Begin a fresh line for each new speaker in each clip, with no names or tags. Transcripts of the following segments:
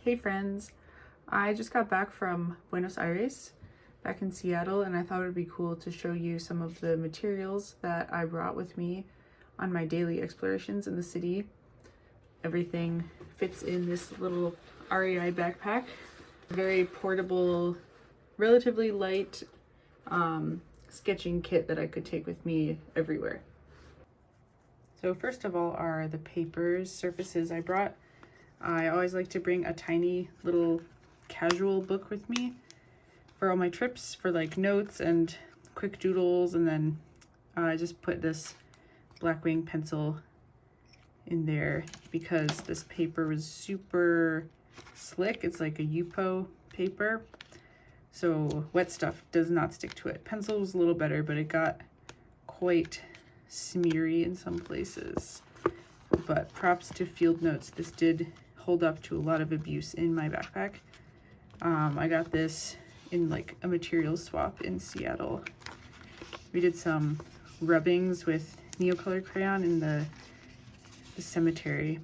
Hey friends, I just got back from Buenos Aires, back in Seattle, and I thought it would be cool to show you some of the materials that I brought with me on my daily explorations in the city. Everything fits in this little REI backpack. Very portable, relatively light sketching kit that I could take with me everywhere. So first of all are the papers, surfaces I brought. I always like to bring a tiny little casual book with me for all my trips, for like notes and quick doodles, and then I just put this Blackwing pencil in there because this paper was super slick. It's like a Yupo paper, so wet stuff does not stick to it. Pencil was a little better, but it got quite smeary in some places. But props to Field Notes, this did hold up to a lot of abuse in my backpack. I got this in like a material swap in Seattle. We did some rubbings with Neocolor crayon in the cemetery.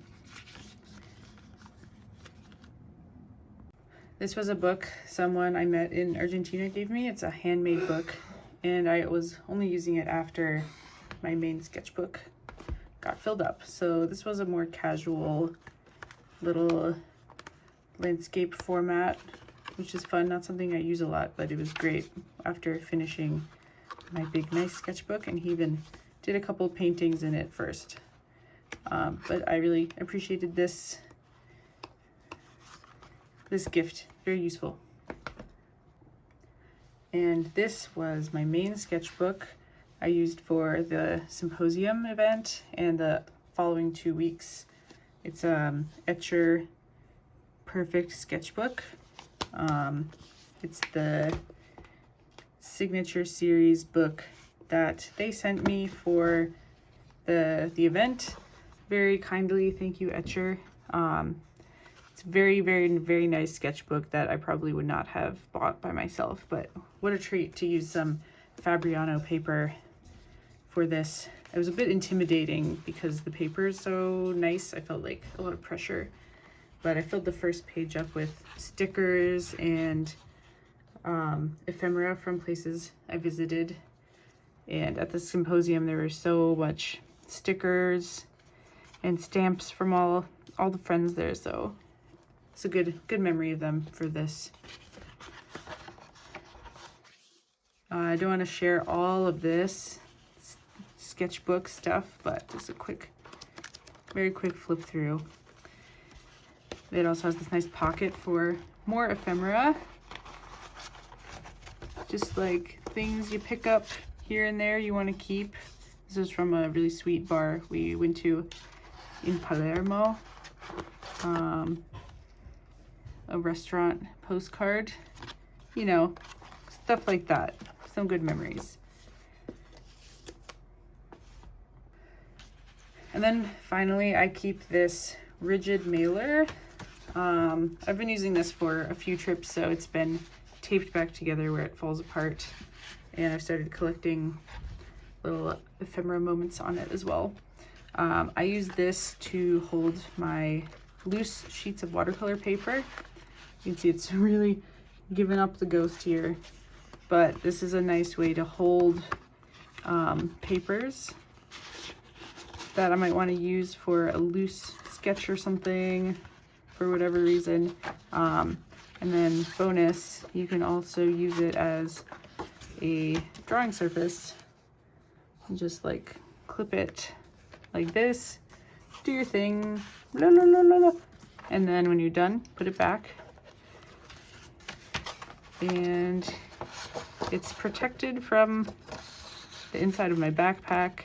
This was a book someone I met in Argentina gave me. It's a handmade book, and I was only using it after my main sketchbook got filled up. So this was a more casual little landscape format, which is fun. Not something I use a lot, but it was great after finishing my big nice sketchbook, and he even did a couple paintings in it first. But I really appreciated this gift, very useful. And this was my main sketchbook I used for the symposium event and the following 2 weeks. It's Eter Perfect Sketchbook. It's the signature series book that they sent me for the event. Very kindly, thank you, Eter. It's very nice sketchbook that I probably would not have bought by myself, but what a treat to use some Fabriano paper for this. It was a bit intimidating because the paper is so nice. I felt like a lot of pressure, but I filled the first page up with stickers and ephemera from places I visited. And at the symposium there were so much stickers and stamps from all the friends there, so it's a good memory of them for this. I don't want to share all of this sketchbook stuff, but just a very quick flip through. It also has this nice pocket for more ephemera, just like things you pick up here and there you want to keep. This is from a really sweet bar we went to in Palermo. A restaurant postcard, you know, stuff like that. Some good memories. And then finally, I keep this rigid mailer. I've been using this for a few trips, so it's been taped back together where it falls apart. And I've started collecting little ephemera moments on it as well. I use this to hold my loose sheets of watercolor paper. You can see it's really given up the ghost here, but this is a nice way to hold papers that I might want to use for a loose sketch or something for whatever reason. And then bonus, you can also use it as a drawing surface and just like clip it like this, do your thing, blah, blah, blah, blah, blah. And then when you're done, put it back. And it's protected from the inside of my backpack.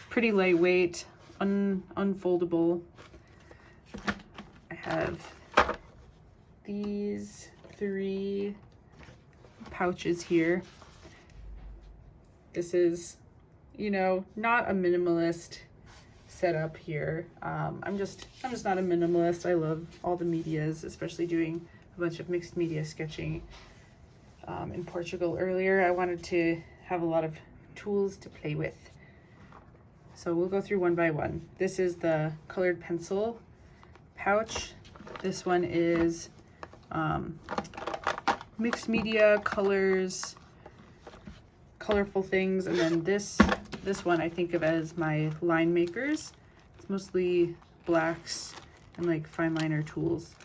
Pretty lightweight, unfoldable. I have these 3 pouches here. This is, you know, not a minimalist setup here. I'm just not a minimalist. I love all the medias, especially doing a bunch of mixed media sketching in Portugal earlier. I wanted to have a lot of tools to play with. So we'll go through one by one. This is the colored pencil pouch This one is mixed media, colors, colorful things. And then this one I think of as my line makers. It's mostly blacks and like fine liner tools.